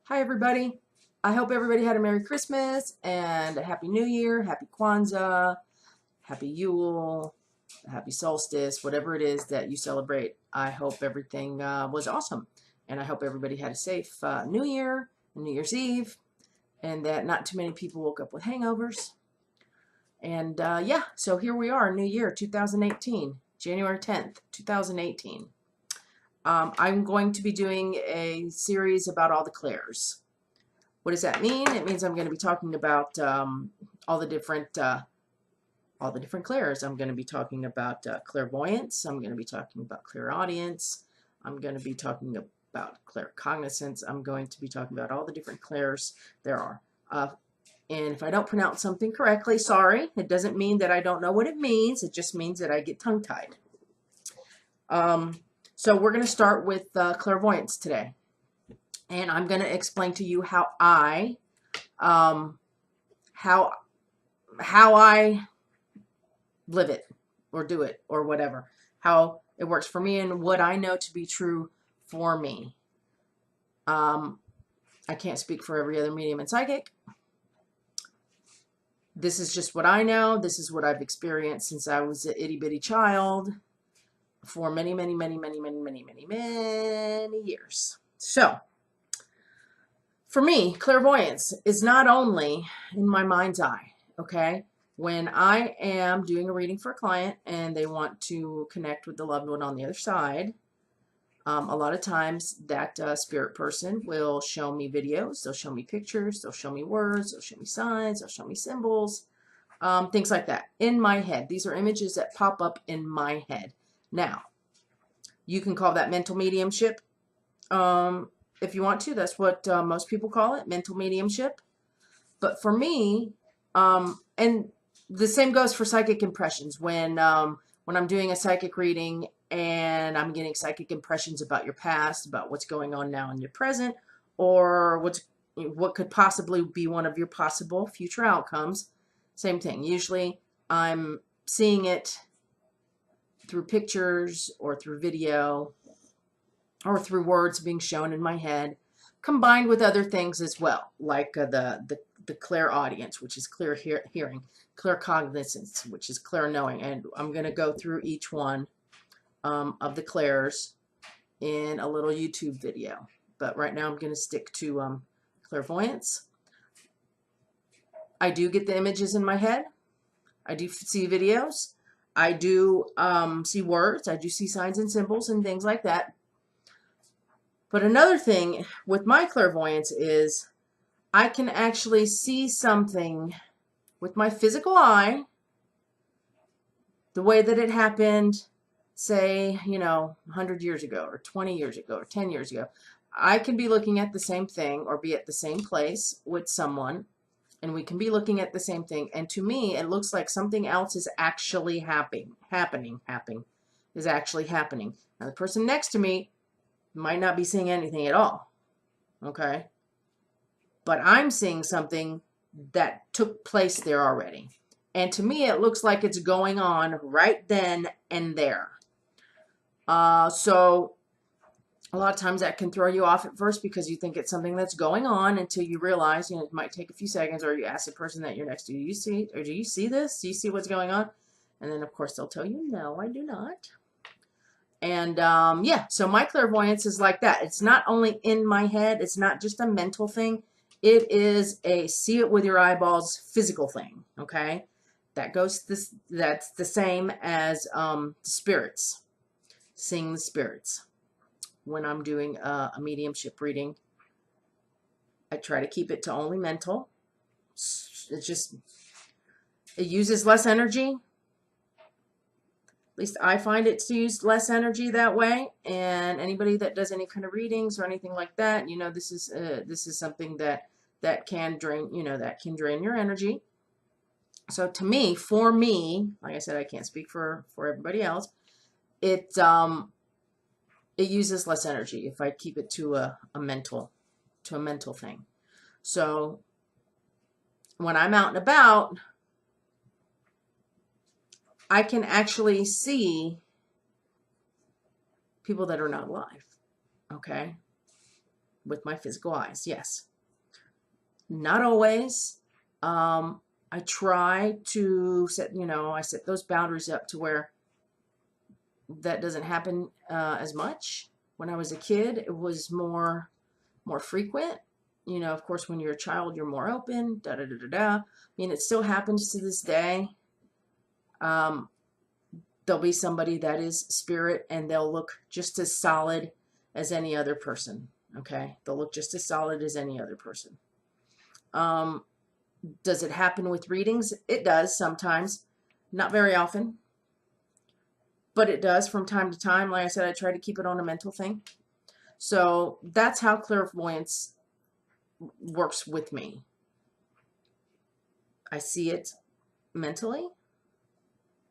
Hi, everybody. I hope everybody had a Merry Christmas and a Happy New Year, Happy Kwanzaa, Happy Yule, Happy Solstice, whatever it is that you celebrate. I hope everything was awesome. And I hope everybody had a safe New Year and New Year's Eve, and that not too many people woke up with hangovers. And yeah, so here we are, New Year 2018, January 10th, 2018. I'm going to be doing a series about all the clairs. What does that mean? It means I'm going to be talking about all the different clairs. I'm going to be talking about clairvoyance. I'm going to be talking about clairaudience. I'm going to be talking about claircognizance. I'm going to be talking about all the different clairs there are. And if I don't pronounce something correctly, sorry. It doesn't mean that I don't know what it means. It just means that I get tongue-tied. So we're going to start with clairvoyance today. And I'm going to explain to you how I live it or do it or whatever, how it works for me and what I know to be true for me. I can't speak for every other medium and psychic. This is just what I know. This is what I've experienced since I was an itty bitty child for many years. So for me, clairvoyance is not only in my mind's eye, okay? When I am doing a reading for a client and they want to connect with the loved one on the other side, a lot of times that spirit person will show me videos, they'll show me pictures, they'll show me words, they'll show me signs, they'll show me symbols, things like that in my head. These are images that pop up in my head. Now, you can call that mental mediumship. If you want to, that's what most people call it, mental mediumship. But for me, and the same goes for psychic impressions. When I'm doing a psychic reading and I'm getting psychic impressions about your past, about what's going on now in your present, or what could possibly be one of your possible future outcomes, same thing. Usually I'm seeing it through pictures or through video or through words being shown in my head, combined with other things as well, like the clairaudience, which is clear hearing, claircognizance, which is clear knowing, and I'm going to go through each one of the clairs in a little YouTube video. But right now I'm going to stick to clairvoyance. I do get the images in my head. I do see videos. I do see words. I do see signs and symbols and things like that. But another thing with my clairvoyance is I can actually see something with my physical eye, the way that it happened, say, 100 years ago or 20 years ago or 10 years ago. I can be looking at the same thing or be at the same place with someone, and we can be looking at the same thing. And to me, it looks like something else is actually happening. Now, the person next to me might not be seeing anything at all, okay? But I'm seeing something that took place there already. And to me, it looks like it's going on right then and there. So a lot of times that can throw you off at first because you think it's something that's going on until you realize, it might take a few seconds, or you ask the person that you're next to, do you see this? Do you see what's going on? And then, of course, they'll tell you, no, I do not. And yeah, so my clairvoyance is like that. It's not only in my head. It's not just a mental thing. It is a see it with your eyeballs physical thing, okay? That's the same as spirits, seeing the spirits. When I'm doing a mediumship reading, I try to keep it to only mental. It uses less energy. At least I find it to use less energy that way. And anybody that does any kind of readings or anything like that, this is something that can drain, that can drain your energy. So to me, for me, like I said, I can't speak for everybody else. It uses less energy if I keep it to a mental thing. So when I'm out and about, I can actually see people that are not alive, okay? with my physical eyes, yes. Not always. I try to set, I set those boundaries up to where that doesn't happen as much. When I was a kid, it was more frequent. Of course, when you're a child, you're more open. Da da da da da. I mean, it still happens to this day. There'll be somebody that is spirit, and they'll look just as solid as any other person. Okay, they'll look just as solid as any other person. Does it happen with readings? It does sometimes, not very often, but it does from time to time. Like I said, I try to keep it on a mental thing. So that's how clairvoyance works with me. I see it mentally,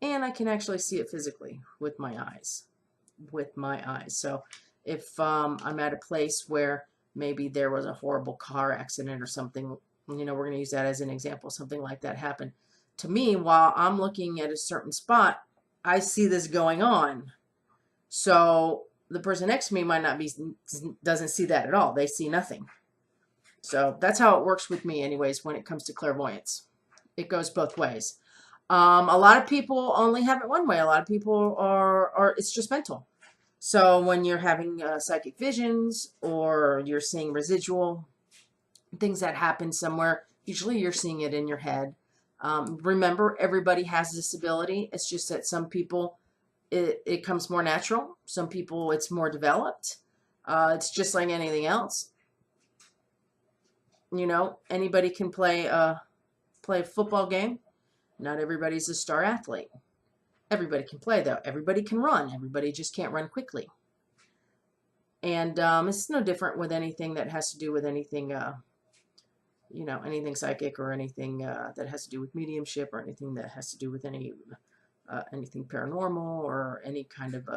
and I can actually see it physically with my eyes. So if I'm at a place where maybe there was a horrible car accident or something, we're going to use that as an example, something like that happened to me while I'm looking at a certain spot, I see this going on. So the person next to me doesn't see that at all. They see nothing. So that's how it works with me anyways when it comes to clairvoyance. It goes both ways. A lot of people only have it one way. A lot of people are it's just mental. So when you're having psychic visions or you're seeing residual things that happen somewhere, usually you're seeing it in your head. Remember, everybody has this ability. It's just that some people it comes more natural. Some people it's more developed. It's just like anything else. Anybody can play a football game. Not everybody's a star athlete. Everybody can play, though. Everybody can run. Everybody just can't run quickly. And it's no different with anything that has to do with anything, anything psychic or anything that has to do with mediumship or anything that has to do with anything paranormal or any kind of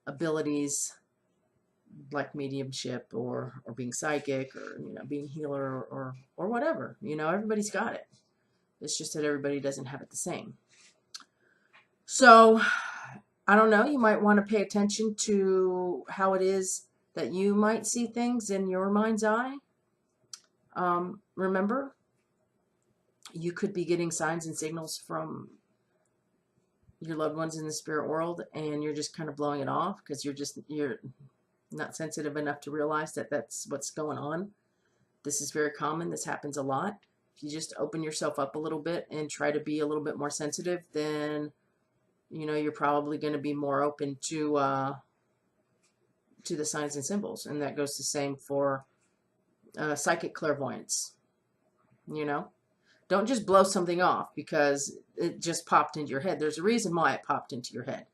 abilities like mediumship or being psychic or being healer or whatever. Everybody's got it. It's just that everybody doesn't have it the same. So I don't know, you might want to pay attention to how it is that you might see things in your mind's eye. Remember, you could be getting signs and signals from your loved ones in the spirit world, and you're just kind of blowing it off because you're not sensitive enough to realize that that's what's going on. This is very common. This happens a lot. If you just open yourself up a little bit and try to be a little bit more sensitive, then you're probably going to be more open to the signs and symbols, and that goes the same for psychic clairvoyance. Don't just blow something off because it just popped into your head. There's a reason why it popped into your head.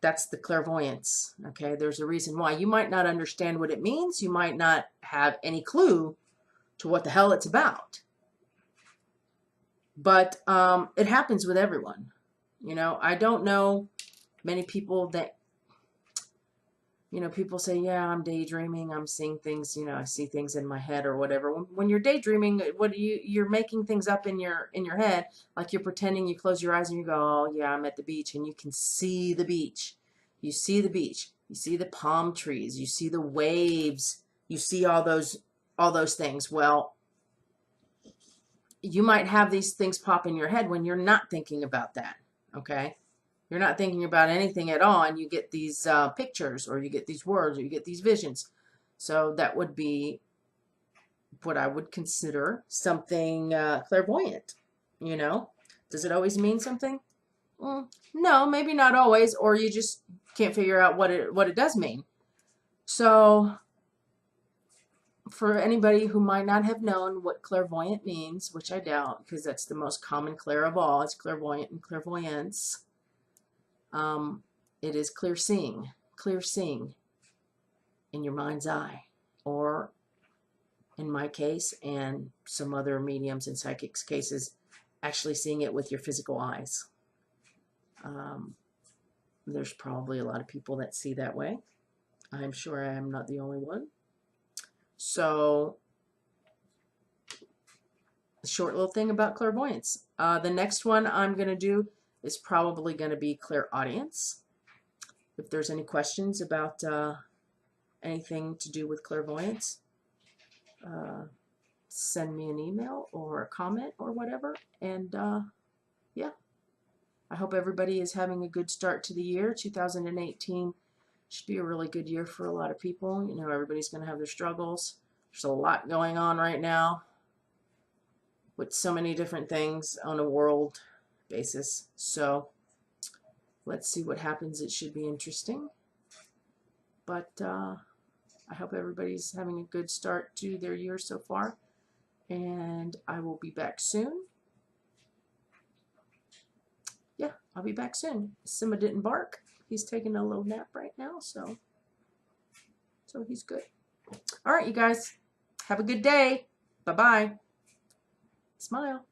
That's the clairvoyance. Okay, there's a reason why. You might not understand what it means. You might not have any clue to what the hell it's about. But it happens with everyone. I don't know many people that, people say, yeah, I'm daydreaming, I'm seeing things, I see things in my head or whatever. When you're daydreaming, you're making things up in your head, like you're pretending you close your eyes and you go, oh yeah, I'm at the beach, and you can see the beach. You see the beach. You see the palm trees. You see the waves. You see all those things. Well, you might have these things pop in your head when you're not thinking about that. Okay? You're not thinking about anything at all, and you get these pictures, or you get these words, or you get these visions. So that would be what I would consider something clairvoyant. Does it always mean something? No, maybe not always, or you just can't figure out what it does mean. So for anybody who might not have known what clairvoyant means, which I doubt, because that's the most common clair of all, it's clairvoyant and clairvoyance. It is clear seeing in your mind's eye, or in my case and some other mediums and psychics cases, actually seeing it with your physical eyes. There's probably a lot of people that see that way. I'm sure I am not the only one. So, a short little thing about clairvoyance. The next one I'm going to do is probably going to be clairaudience. If there's any questions about anything to do with clairvoyance, send me an email or a comment or whatever. And yeah, I hope everybody is having a good start to the year. 2018 should be a really good year for a lot of people. You know, everybody's going to have their struggles. There's a lot going on right now with so many different things on a world basis. So let's see what happens. It should be interesting. But I hope everybody's having a good start to their year so far. And I will be back soon. Yeah, I'll be back soon. Simba didn't bark. He's taking a little nap right now, so he's good. All right, you guys. Have a good day. Bye-bye. Smile.